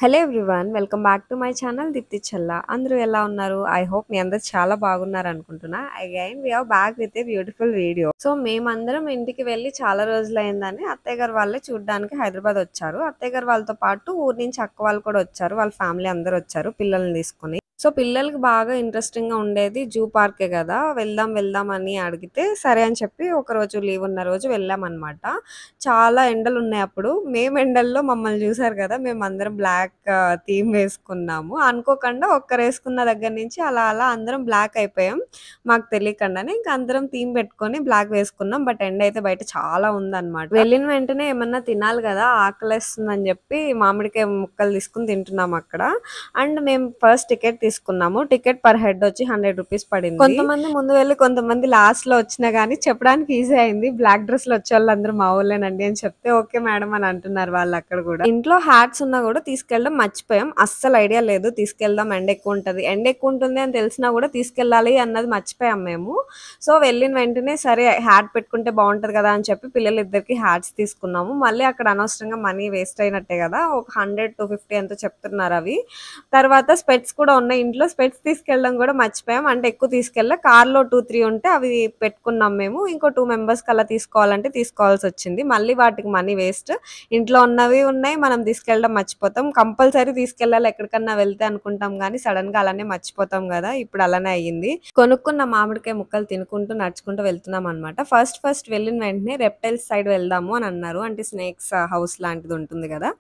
Hello everyone welcome back to my channel Deepthi Challa. అందరూ ఎలా ఉన్నారు? ఐ హోప్ మీ అందరు చాలా బాగున్నారు అనుకుంటున్నా. Again we are back with a beautiful video. So మేమందరం ఇంటికి వెళ్ళి చాలా రోజులైందని అత్తయ్య గారు వాళ్ళే చూడడానికి హైదరాబాద్ వచ్చారు. అత్తయ్య గారు వాళ్ళతో పాటు ఊరు నుంచి అక్క వాళ్ళు కూడా వచ్చారు. వాళ్ళ ఫ్యామిలీ అందరూ వచ్చారు పిల్లల్ని తీసుకుని. సో పిల్లలకి బాగా ఇంట్రెస్టింగ్ గా ఉండేది జూ పార్కే కదా, వెళ్దాం వెళ్దాం అని అడిగితే సరే అని చెప్పి ఒక రోజు లీవ్ ఉన్న రోజు వెళ్ళాం అనమాట. చాలా ఎండలు ఉన్నాయి అప్పుడు. మేము ఎండల్లో మమ్మల్ని చూసారు కదా, మేము అందరం బ్లాక్ థీమ్ వేసుకున్నాము. అనుకోకుండా ఒక్కరు వేసుకున్న దగ్గర నుంచి అలా అలా అందరం బ్లాక్ అయిపోయాం. మాకు తెలియకుండానే ఇంకా అందరం థీమ్ పెట్టుకొని బ్లాక్ వేసుకున్నాం. బట్ ఎండ అయితే బయట చాలా ఉందన్నమాట. వెళ్ళిన వెంటనే ఏమన్నా తినాలి కదా, ఆకలేస్తుందని చెప్పి మామిడికాయ ముక్కలు తీసుకుని తింటున్నాం అక్కడ. అండ్ మేము ఫస్ట్ టికెట్ తీసుకున్నాము. టికెట్ పర్ హెడ్ వచ్చి 100 రూపీస్ పడింది. కొంతమంది ముందు వెళ్ళి కొంతమంది లాస్ట్ లో వచ్చినా గానీ చెప్పడానికి ఈజీ అయింది. బ్లాక్ డ్రెస్ లో వచ్చే వాళ్ళందరూ మా ఊళ్ళేనండి అని చెప్తే ఓకే మేడం అని అంటున్నారు వాళ్ళు అక్కడ కూడా. ఇంట్లో హ్యాట్స్ ఉన్నా కూడా తీసుకెళ్ళడం మర్చిపోయాం. అస్సలు ఐడియా లేదు తీసుకెళ్దాం, ఎండ ఎక్కువ ఉంటది, ఎండ ఎక్కువ ఉంటుంది అని తెలిసినా కూడా తీసుకెళ్ళాలి అన్నది మర్చిపోయాం మేము. సో వెళ్ళిన వెంటనే సరే హ్యాట్ పెట్టుకుంటే బాగుంటది కదా అని చెప్పి పిల్లలిద్దరికి హ్యాట్స్ తీసుకున్నాము. మళ్ళీ అక్కడ అనవసరంగా మనీ వేస్ట్ అయినట్టే కదా, ఒక 100-250 ఎంతో చెప్తున్నారు అవి. తర్వాత స్పెట్స్ కూడా ఉన్నాయి ఇంట్లో. స్పెట్స్ తీసుకెళ్ళడం కూడా మర్చిపోయాం. అంటే ఎక్కువ తీసుకెళ్ళా, కార్లో 2-3 ఉంటే అవి పెట్టుకున్నాం మేము. ఇంకో 2 మెంబర్స్కి అలా తీసుకోవాలంటే తీసుకోవాల్సి వచ్చింది. మళ్ళీ వాటికి మనీ వేస్ట్. ఇంట్లో ఉన్నవి ఉన్నాయి, మనం తీసుకెళ్ళడం మర్చిపోతాం. కంపల్సరీ తీసుకెళ్ళాలి ఎక్కడికన్నా వెళ్తే అనుకుంటాం కానీ సడన్ గా అలానే మర్చిపోతాం కదా, ఇప్పుడు అలానే అయ్యింది. కొనుక్కున్న మామిడికాయ ముక్కలు తినుకుంటూ నడుచుకుంటూ వెళ్తున్నాం అనమాట. ఫస్ట్ వెళ్ళిన వెంటనే రెప్టైల్స్ సైడ్ వెళ్దాము అని అన్నారు. అంటే స్నేక్స్ హౌస్ లాంటిది ఉంటుంది కదా,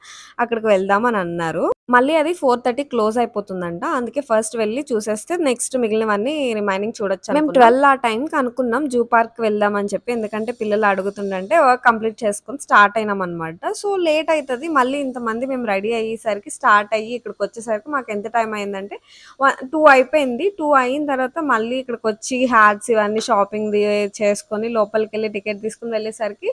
అక్కడికి వెళ్దాం అని అన్నారు. మళ్ళీ అది 4:30 క్లోజ్ అయిపోతుందంట. అందుకే ఫస్ట్ వెళ్ళి చూసేస్తే నెక్స్ట్ మిగిలినవన్నీ రిమైనింగ్ చూడొచ్చు. మేము 12 ఆ టైంకి అనుకున్నాం జూ పార్క్ వెళ్దాం అని చెప్పి. ఎందుకంటే పిల్లలు అడుగుతుండంటే వర్క్ కంప్లీట్ చేసుకుని స్టార్ట్ అయినాం అనమాట. సో లేట్ అవుతుంది. మళ్ళీ ఇంతమంది మేము రెడీ అయ్యేసరికి స్టార్ట్ అయ్యి ఇక్కడికి వచ్చేసరికి మాకు ఎంత టైం అయిందంటే 2 అయిపోయింది. 2 అయిన తర్వాత మళ్ళీ ఇక్కడికి వచ్చి హ్యాట్స్ ఇవన్నీ షాపింగ్ చేసుకొని లోపలికి వెళ్ళి టికెట్ తీసుకుని వెళ్ళేసరికి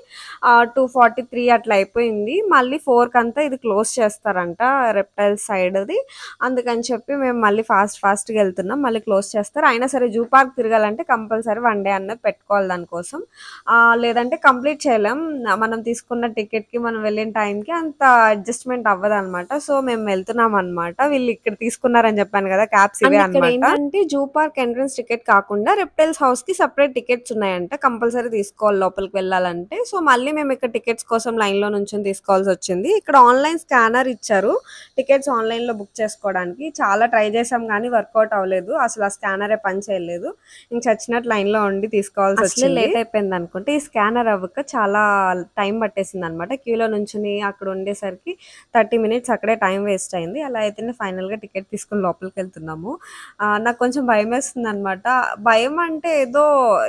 2:43 అట్లా అయిపోయింది. మళ్ళీ 4 కంతా ఇది క్లోజ్ చేస్తారంట రెప్టైల్ సైడ్ అది. అందుకని చెప్పి మేము మళ్ళీ ఫాస్ట్గా వెళ్తున్నాం. మళ్ళీ క్లోజ్ చేస్తారు. అయినా సరే జూ పార్క్ తిరగాలంటే కంపల్సరీ 1 డే అన్నది పెట్టుకోవాలి దానికోసం. లేదంటే కంప్లీట్ చేయలేం. మనం తీసుకున్న టికెట్కి మనం వెళ్ళిన టైంకి అంత అడ్జస్ట్మెంట్ అవ్వదు అనమాట. సో మేము వెళ్తున్నాం అనమాట. వీళ్ళు ఇక్కడ తీసుకున్నారని చెప్పాను కదా క్యాబ్స్ ఇవే అనమాట. ఏంటంటే జూ పార్క్ ఎంట్రన్స్ టికెట్ కాకుండా రెప్టైల్స్ హౌస్ కి సెపరేట్ టికెట్స్ ఉన్నాయంట, కంపల్సరీ తీసుకోవాలి లోపలికి వెళ్ళాలంటే. సో మళ్ళీ మేము ఇక్కడ టికెట్స్ కోసం లైన్ లో నుంచి తీసుకోవాల్సి వచ్చింది. ఇక్కడ ఆన్లైన్ స్కానర్ ఇచ్చారు టికెట్స్ ఆన్లైన్ లో బుక్ చేసుకోవడానికి. చాలా ట్రై చేసాం కానీ వర్కౌట్ అవ్వలేదు. అసలు ఆ స్కానరే పని చేయలేదు. ఇంక చచ్చినట్టు లైన్ లో ఉండి తీసుకోవాల్సి వచ్చింది. లేట్ అయిపోయింది అనుకుంటే ఈ స్కానర్ అవ్వక చాలా టైం పట్టేసింది అనమాట. క్యూలో నుంచి అక్కడ ఉండేసరికి 30 మినిట్స్ అక్కడే టైం వేస్ట్ అయింది. అలా అయితేనే ఫైనల్ గా టికెట్ తీసుకుని లోపలికి వెళ్తున్నాము. నాకు కొంచెం భయం వేస్తుంది అనమాట. భయం అంటే ఏదో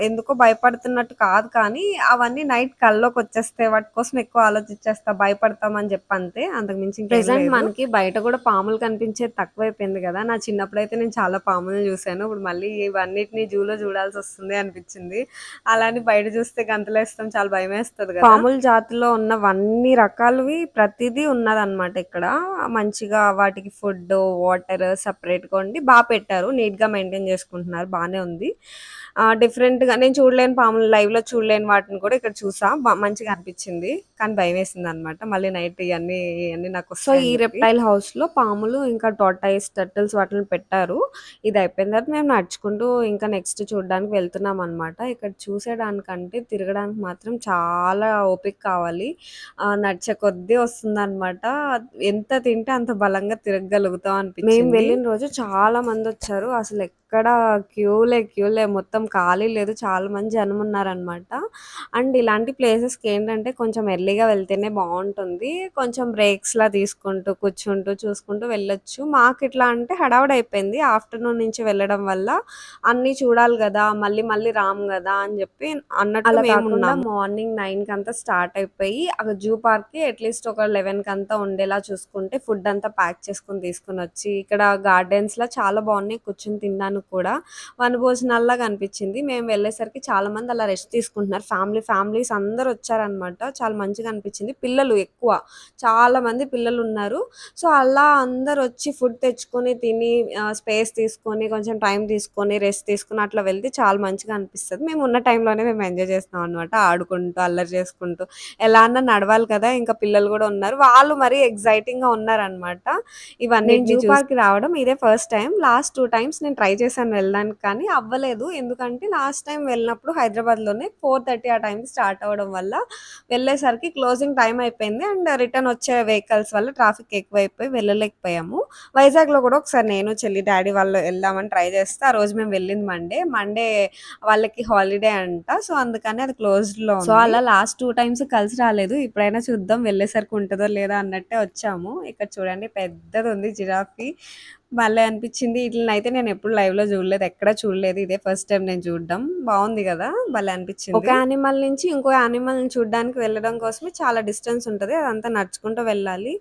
ఎందుకో భయపడుతున్నట్టు కాదు, కానీ అవన్నీ నైట్ కల్లోకి వచ్చేస్తే వాటి కోసం ఎక్కువ ఆలోచించేస్తా, భయపడతామని చెప్పి అంతే, అంతకు మించి ప్రెసెంట్ మనకి బయట కూడా పాములు కనిపించేది తక్కువైపోయింది కదా. నా చిన్నప్పుడైతే నేను చాలా పాములు చూసాను. ఇప్పుడు మళ్ళీ ఇవన్నిటిని జూలో చూడాల్సి వస్తుంది అనిపించింది. అలానే బయట చూస్తే గంతలేస్తాం, చాలా భయం వేస్తుంది కదా. పాముల జాతిలో ఉన్నవన్నీ రకాలవి ప్రతిదీ ఉన్నదన్నమాట ఇక్కడ. మంచిగా వాటికి ఫుడ్ వాటర్ సపరేట్ గా ఉండి బాగా పెట్టారు. నీట్ గా మెయింటైన్ చేసుకుంటున్నారు, బానే ఉంది. డిఫరెంట్ గా నేను చూడలేని పాములు, లైవ్ లో చూడలేని వాటిని కూడా ఇక్కడ చూసా. మంచిగా అనిపించింది, కానీ భయం వేసింది అనమాట. మళ్ళీ నైట్ ఇవన్నీ నాకు. సో ఈ రెప్టైల్ హౌస్ లో పాములు ఇంకా టార్టాయిస్ టర్టిల్స్ వాటిని పెట్టారు. ఇది అయిపోయిన తర్వాత మేము నడుచుకుంటూ ఇంకా నెక్స్ట్ చూడడానికి వెళ్తున్నాం అనమాట. ఇక్కడ చూసేదానికంటే తిరగడానికి మాత్రం చాలా ఓపిక కావాలి. నడిచే కొద్దీ వస్తుంది అనమాట. ఎంత తింటే అంత బలంగా తిరగగలుగుతాం అనిపించింది. మేము వెళ్ళిన రోజు చాలా మంది వచ్చారు. అసలు ఎక్కడ క్యూలే మొత్తం ఖాళీ లేదు. చాలా మంది జనం ఉన్నారనమాట. అండ్ ఇలాంటి ప్లేసెస్కి ఏంటంటే కొంచెం ఎర్లీగా వెళ్తేనే బాగుంటుంది. కొంచెం బ్రేక్స్ లా తీసుకుంటూ కూర్చుంటూ చూసుకుంటూ వెళ్ళొచ్చు. మాకు ఇట్లా అంటే హడావుడి అయిపోయింది. ఆఫ్టర్నూన్ నుంచి వెళ్ళడం వల్ల అన్ని చూడాలి కదా, మళ్ళీ రాము కదా అని చెప్పి అన్నట్టు మేము మార్నింగ్ 9 కంతా స్టార్ట్ అయిపోయి అక్కడ జూ పార్క్ కి అట్లీస్ట్ ఒక 11 కంతా ఉండేలా చూసుకుంటే ఫుడ్ అంతా ప్యాక్ చేసుకుని తీసుకుని వచ్చి ఇక్కడ గార్డెన్స్ లో చాలా బాగున్నాయి కూర్చుని తినడానికి కూడా వనభోజనాల్లాగా అనిపించింది. మేము వెళ్ళేసరికి చాలా మంది అలా రెస్ట్ తీసుకుంటున్నారు. ఫ్యామిలీస్ అందరూ వచ్చారనమాట. చాలా మంచిగా అనిపించింది. పిల్లలు ఎక్కువ, చాలా మంది పిల్లలున్నారు. సో, అలా అందరొచ్చి ఫుడ్ తెచ్చుకొని తిని స్పేస్ తీసుకొని, కొంచెం టైం తీసుకొని, రెస్ట్ తీసుకొని అట్లా వెళ్తే చాలా మంచిగా అనిపిస్తది. మేము ఉన్న టైంలోనే మేము ఎంజాయ్ చేస్తున్నాం అనమాట. ఆడుకుంటూ, అల్లరి చేసుకుంటూ. ఎలా అన్నా నడవాలి కదా! ఇంకా పిల్లలు గూడా ఉన్నారు. వాళ్ళు మరీ ఎక్సైటింగ్‌గా ఉన్నారనమాట. నేను జూ పార్క్‌కి రావడం ఇదే ఫస్ట్ టైమ్. లాస్ట్ 2 టైమ్స్ నేను ట్రై చేశాను వెళ్ళడానికి, కానీ అవ్వలేదు. ఎందుకంటే లాస్ట్ టైమ్ వెళ్ళినప్పుడు హైదరాబాద్‌లోనే 4:30 ఆ టైంకి స్టార్ట్ అవ్వడం వల్ల వెళ్ళేసరికి క్లోజింగ్ టైమ్ అయిపోయింది. అండ్ రిటర్న్ వచ్చే వెహికల్స్ వల్ల ట్రాఫిక్ ఎక్కువైపోయి వెళ్ళలేకపోయాము. వైజాగ్‌లో కూడా ఒకసారి నేను, చెల్లి, డ్యాడీ వాళ్ళు వెళ్దామని ట్రై చేస్తే ఆ రోజు మేము వెళ్ళింది మండే వాళ్ళకి హాలిడే అంట. సో, అందుకని అది క్లోజ్డ్‌లో ఉంది. సో, అలా లాస్ట్ 2 టైమ్స్ కలిసి రాలేదు. ఇప్పుడైనా చూద్దాం వెళ్ళేసరికి ఉంటదో లేదో అన్నట్టే వచ్చాము. ఇక్కడ చూడండి పెద్దదుంది జిరాఫీ. భలే అనిపించింది. ఈటిలనైతే నేనెప్పుడు లైవ్‌లో చూడలేదు. ఎక్కడ చూడలేదు. ఇదే ఫస్ట్ టైమ్ నేను చూడడం. బావుంది గదా! భలే అనిపించింది. ఒక యానిమల్ నుంచి ఇంకో యానిమల్‌ని చూడడానికి వెళ్ళడం కోసమే చాలా డిస్టెన్స్ ఉంటది. అదంతా నడుచుకుంటూ వెళ్ళాలి.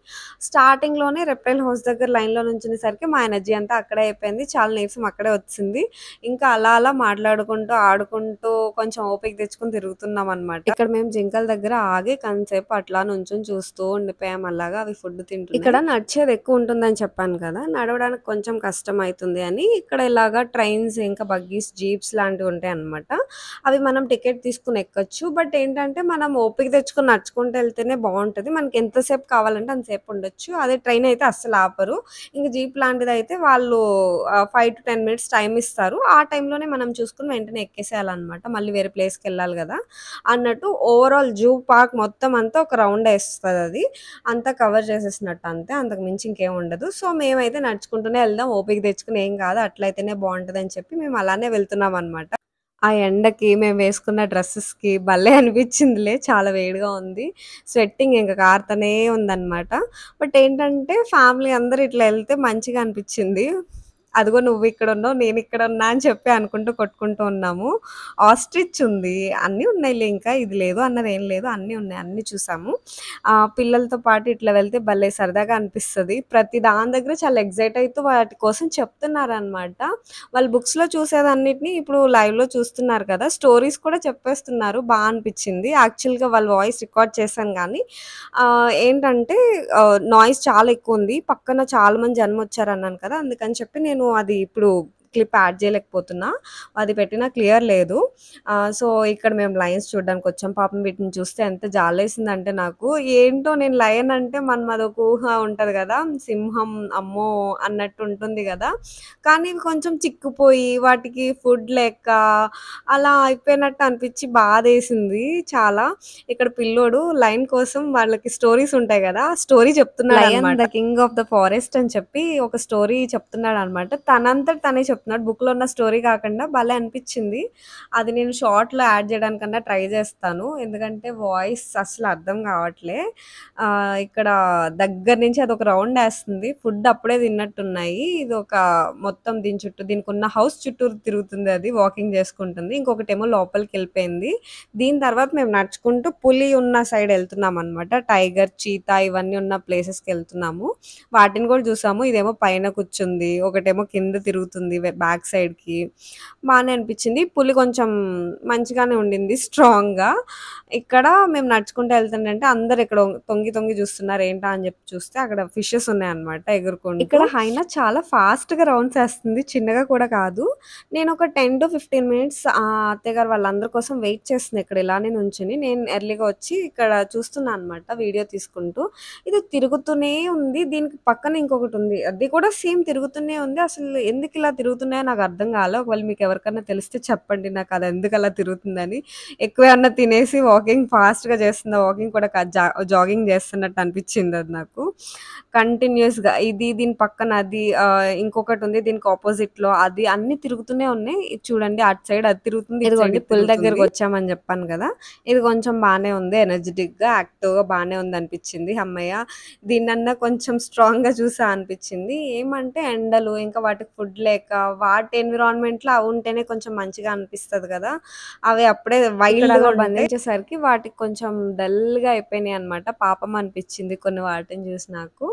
స్టార్టింగ్‌లోనే రెప్టైల్ హౌస్ దగ్గర లైన్‌లో నుంచునేసరికి మా ఎనర్జీ అంతా అక్కడే అయిపోయింది. చాలా నీరసం అక్కడే వచ్చింది. ఇంకా అలా మాట్లాడుకుంటూ, ఆడుకుంటూ కొంచెం ఓపిక తెచ్చుకొని తిరుగుతున్నామనమాట. ఇక్కడ మేము జింకల దగ్గర ఆగి కొంతసేపు అట్లా నుంచొని చూస్తూ ఉండిపోయాం అలాగా. అవి ఫుడ్ తింటున్నాయి. ఇక్కడ నడిచేది ఎక్కువ ఉంటుందని చెప్పాను కదా! నడవడానికి కొంచెం కష్టం అయితుంది అని ఇక్కడ ఇలాగా ట్రైన్స్, ఇంకా బగ్గీస్, జీప్స్ లాంటివి ఉంటాయన్నమాట. అవి మనం టికెట్ తీసుకొని ఎక్కొచ్చు. బట్ ఏంటంటే మనం ఓపిక తెచ్చుకొని నడుచుకుంటూ వెళ్తేనే బావుంటది. మనకి ఎంతసేపు కావాలంటే అంతసేపు ఉండొచ్చు. అదే ట్రైన్ అయితే అస్సలు ఆపరు. ఇంక జీప్ లాంటిదైతే వాళ్ళు 5-10 మినిట్స్ టైమ్ ఇస్తారు. ఆ టైంలోనే మనం చూసుకొని వెంటనే ఎక్కేసేయాలన్నమాట. మళ్ళీ వేరే ప్లేస్‌కెళ్ళాలి గదా! అన్నట్టు ఓవరాల్ జూ పార్క్ మొత్తం అంతా ఒక రౌండ్ ఏస్తదది. అంతా కవర్ చేసేసినట్టు అంతే. అంతకు మించి ఇంకేం ఉండదు. సో, మేమైతే నడుచుకుంటూనే వెళ్దాం. ఓపిక తెచ్చుకొని ఏం కాదు అట్లయితేనే బావుంటదని చెప్పి మేము అలానే వెళ్తున్నామనమాట. ఆ ఎండకి మేము వేసుకున్న డ్రెసెస్‌కి భలే అనిపించిందిలే. చాలా వేడిగా ఉంది. స్వెట్టింగ్ ఇంక కారుతనే ఉందనమాట. బట్ ఏంటంటే ఫ్యామిలీ అందరూ ఇట్లా ఎళ్తే మంచిగా అనిపించింది. అదిగో నువ్విక్కడున్నావు, నేనిక్కడున్నా అని చెప్పి అనుకుంటూ కొట్టుకుంటూ ఉన్నాము. ఆస్ట్రిచ్ ఉంది. అన్నీ ఉన్నాయిలే ఇంకా. ఇది లేదు అన్నదేం లేదు. అన్నీ ఉన్నాయి. అన్నీ చూసాము. పిల్లలతో పాటు ఇట్లా వెళ్తే భలే సరదాగా అనిపిస్తది. ప్రతి దాని దగ్గర చాలా ఎక్సైట్ అయితూ వాటి కోసం చెప్తున్నారనమాట. వాళ్ళు బుక్స్‌లో చూసేదన్నిటిని ఇప్పుడు లైవ్‌లో చూస్తున్నారు కదా! స్టోరీస్ కూడా చెప్పేస్తున్నారు. అనిపిచ్చింది. యాక్చువల్‌గా వాళ్ళ వాయిస్ రికార్డ్ చేశాను గానీ ఏంటంటే నాయిస్ చాలా ఎక్కువుంది. పక్కన చాలా మంది జనమొచ్చారన్నాను కదా! అందుకని చెప్పి నేను అది ఇప్పుడు క్లిప్ యాడ్ చేయలేకపోతున్నా. అది పెట్టినా క్లియర్ లేదు. సో, ఇక్కడ మేము లయన్స్ చూడ్డానికొచ్చాం. పాపం వీటిని చూస్తే ఎంత జాలేసిందంటే నాకు. ఏంటో నేను లయన్ అంటే మనం అదొక ఊహ ఉంటది గదా! సింహం అమ్మో! అన్నట్టు ఉంటుంది గదా! కానీ ఇవి కొంచెం చిక్కుపోయి వాటికి ఫుడ్ లేక అలా అయిపోయినట్టు అనిపిచ్చి బాధేసింది చాలా. ఇక్కడ పిల్లోడు లయన్ కోసం వాళ్ళకి స్టోరీస్ ఉంటాయి గదా! ఆ స్టోరీ చెప్తున్నాడనమాట. 'Lion the king of the forest' అని చెప్పి ఒక స్టోరీ చెప్తున్నాడనమాట. తనంతట తనే చెప్తున్నాడు. బుక్‌లో ఉన్న స్టోరీ కాకుండా భలే అనిపిచ్చింది. అది నేను షార్ట్‌లో యాడ్ చేయడానికన్నా ట్రై చేస్తాను. ఎందుకంటే వాయిస్ అస్సలు అర్థం కావట్లే. ఇక్కడ దగ్గర నుంచి అదొక రౌండేస్తుంది. ఫుడ్ అప్పుడే తిన్నట్టున్నాయి. ఇదొక మొత్తం దీని చుట్టూ దీనికున్న హౌస్ చుట్టూరు తిరుగుతుంది అది. వాకింగ్ చేసుకుంటుంది. ఇంకొకటేమో లోపలికెళ్ళిపోయింది. దీని తర్వాత మేము నడుచుకుంటూ పులి ఉన్న సైడ్ ఎళ్తున్నామనమాట. టైగర్, చీతా ఇవన్నీ ఉన్న ప్లేసెస్‌కెళ్తున్నాము. వాటిని కూడా చూసాము. ఇదేమో పైన కూర్చుంది. ఒకటేమో కింద తిరుగుతుంది బ్యాక్ సైడ్‌కి. బానే అనిపిచ్చింది. పులి కొంచెం మంచిగానే ఉండింది స్ట్రాంగ్‌గా. ఇక్కడ మేము నడుచుకుంటూ ఎళ్తుండంటే అందరూ ఇక్కడ తొంగి చూస్తున్నారు. ఏంటా అని చెప్పి చూస్తే అక్కడ ఫిషెస్ ఉన్నాయన్నమాట ఎగురుకుంటూ. ఇక్కడ హైనా చాలా ఫాస్ట్‌గా రౌండ్స్ ఏస్తుంది. చిన్నగా కూడా కాదు. నేనొక 10-15 మినిట్స్ అత్తయ్య గారు వాళ్ళందరి కోసం వెయిట్ చేస్తున్నా ఇక్కడ ఇలానే నుంచొని. నేను ఎర్లీగా వచ్చి ఇక్కడ చూస్తున్నా అనమాట వీడియో తీసుకుంటూ. ఇది తిరుగుతూనే ఉంది. దీనికి పక్కన ఇంకొకటుంది. అది కూడా సేమ్ తిరుగుతూనే ఉంది. అసలు ఎందుకిలా తిరుగుతున్నాయో నాకు అర్థం కాలే. ఒకవేళ మీకెవరికన్నా తెలిస్తే చెప్పండి నాకు అది ఎందుకలా తిరుగుతుందని. ఎక్కువేమన్నా తినేసి వాకింగ్ ఫాస్ట్‌గా చేస్తుందా? వాకింగ్ కూడా కాదు జాగింగ్ చేస్తున్నట్టు అనిపిచ్చింది అది నాకు. కంటిన్యూయస్‌గా దీని పక్కన అది ఇంకొకటుంది. దీనికి అపోజిట్‌లో అది అన్నీ తిరుగుతూనే ఉన్నాయి. ఇది చూడండి అటు సైడ్ అది తిరుగుతుంది. ఇదిగోండి పులి దగ్గరకొచ్చామని చెప్పాను గదా! ఇది కొంచెం బానే ఉంది. ఎనర్జిటిక్‌గా, యాక్టివ్‌గా బానే ఉందనిపిచ్చింది. హమ్మయ్య! దీన్నన్నా కొంచెం స్ట్రాంగ్‌గా చూసా అనిపిచ్చింది. ఏమంటే ఎండలు, ఇంకా వాటికి ఫుడ్ లేక వాటి ఎన్విరాన్మెంట్‌లో అవి ఉంటేనే కొంచెం మంచిగా అనిపిస్తది గదా! అవి అప్పుడే వైల్డ్‌గా అలా ఉంటాయి. బంధించేసరికి వాటికి కొంచెం డల్‌గా అయిపోయినాయన్నమాట. పాపం అనిపిచ్చింది కొన్ని వాటిని చూసి నాకు.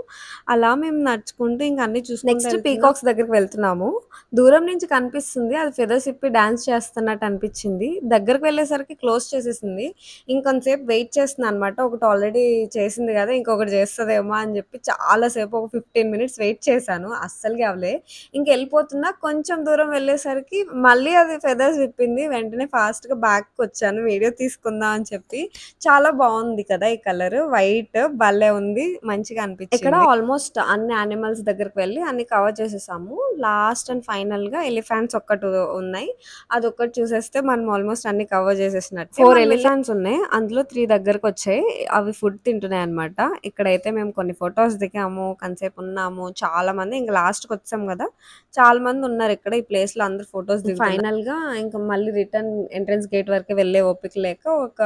అలా మేము నడుచుకుంటూ ఇంక అన్నీ చూసుకుంటూ నెక్స్ట్ వెళ్తున్నాం. పీకాక్స్ దగ్గరికి వెళ్తున్నాము. దూరం నుంచి కనిపిస్తుంది. అది ఫెదర్స్ ఇప్పి డాన్స్ చేస్తున్నట్టు అనిపిచ్చింది. దగ్గరికి వెళ్ళేసరికి క్లోజ్ చేసేసింది. ఇంకొంతసేపు వెయిట్ చేస్తున్నా అనమాట. ఒకటి ఆల్రెడీ చేసింది గదా! ఇంకొకటి చేస్తదేమో అని జెప్పి చాలా సేపు ఒక 15 మినిట్స్ వెయిట్ చేశాను. అస్సలకి అవ్వలే. ఇంకెళ్ళిపోతున్నా కొంచెం దూరం వెళ్ళేసరికి మళ్ళీ అది ఫెదర్స్ విప్పింది. వెంటనే ఫాస్ట్‌గా బ్యాక్‌కొచ్చాను. వీడియో తీసుకుందాం అని చెప్పి. చాలా బావుంది కదా! ఈ కలరు. వైట్ భలే ఉంది. మంచిగా అనిపిచ్చింది. ఇక్కడ ఆల్మోస్ట్ అన్ని యానిమల్స్ దగ్గరికి వెళ్ళి అన్ని కవర్ చేసేసాము. లాస్ట్ అండ్ ఫైనల్‌గా ఎలిఫాంట్స్ ఒక్కటి ఉన్నాయి. అదొక్కటి చూసేస్తే మనం ఆల్మోస్ట్ అన్ని కవర్ చేసేసినట్టే. 4 ఎలిఫాంట్స్ ఉన్నాయి. అందులో 3 దగ్గరకొచ్చాయి. అవి ఫుడ్ తింటున్నాయన్నమాట. ఇక్కడైతే మేము కొన్ని ఫోటోస్ దిగాము. కొంతసేపు ఉన్నాము. చాలా మంది ఇంక లాస్ట్‌కొచ్చాం గదా! చాలా మంది ఉన్నారు ఇక్కడ. ఈ ప్లేస్‌లో అందరూ ఫోటోస్ దిగుతున్నారు. ఫైనల్‌గా ఇంక మళ్ళీ రిటర్న్ ఎంట్రన్స్ గేట్ వరకే వెళ్ళే ఓపిక లేక ఒక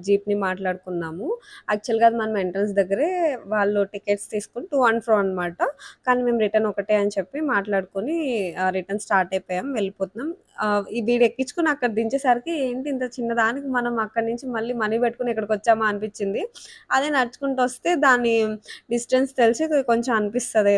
జీప్‌ని మాట్లాడుకున్నాము. యాక్చువల్‌గా అది మనం ఎంట్రన్స్ దగ్గరే వాళ్ళు టికెట్స్ తీసుకొని టు అండ్ ఫ్రో అనమాట. కానీ మేము రిటర్న్ ఒకటే అని చెప్పి మాట్లాడుకొని రిటర్న్ స్టార్ట్ అయిపోయాం. వెళ్ళిపోతున్నాం. ఈ వీడు ఎక్కించుకొని అక్కడ దించేసరికి ఏంటి ఇంత చిన్నదానికి మనం అక్కడి నుంచి మళ్ళీ మనీ పెట్టుకొని ఇక్కడికొచ్చామా అనిపిచ్చింది. అదే నడుచుకుంటూ వస్తే దాని డిస్టెన్స్ తెలిసి కొంచెం అనిపిస్తది.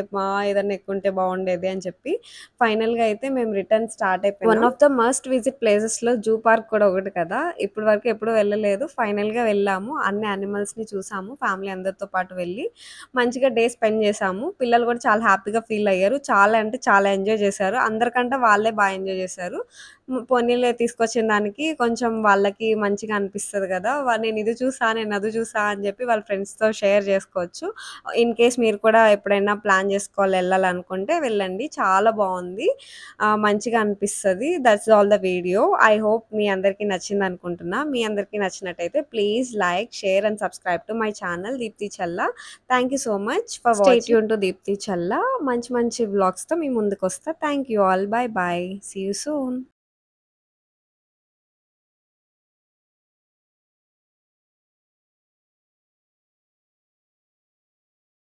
ఏదన్నా ఎక్కుంటే బావుండేది అని చెప్పి. ఫైనల్‌గా అయితే మేము రిటర్న్ స్టార్ట్ అయిపోయాం. One of the must visit ప్లేసెస్‌లో జూ పార్క్ కూడా ఒకటి కదా! ఇప్పటి వరకు ఎప్పుడు వెళ్ళలేదు. ఫైనల్‌గా వెళ్ళాము. అన్ని యానిమల్స్‌ని చూసాము. ఫ్యామిలీ అందరితో పాటు వెళ్ళి మంచిగా డే స్పెండ్ చేశాము. పిల్లలు కూడా చాలా హ్యాపీగా ఫీల్ అయ్యారు. చాలా అంటే చాలా ఎంజాయ్ చేశారు. అందరికంటే వాళ్ళే ఎంజాయ్ చేశారు. పోనీలే తీసుకొచ్చిన దానికి కొంచెం వాళ్ళకి మంచిగా అనిపిస్తది గదా! నేను ఇది చూసా, నేను అది చూసా అని చెప్పి వాళ్ళ ఫ్రెండ్స్‌తో షేర్ చేసుకోవచ్చు. ఇన్ కేస్ మీరు కూడా ఎప్పుడైనా ప్లాన్ చేసుకోవాలి ఎళ్ళాలనుకుంటే వెళ్ళండి. చాలా బావుంది. మంచిగా అనిపిస్తది. That's all the video. I hope మీ అందరికీ నచ్చిందనుకుంటున్నా. మీ అందరికీ నచ్చినట్టయితే please like, share and subscribe to my channel Deepthi Challa. Thank you so much for watching. Stay tune to Deepthi Challa. మంచి మంచి వ్లాగ్స్‌తో మీ ముందుకొస్తా. Thank you all. Bye bye. See you soon.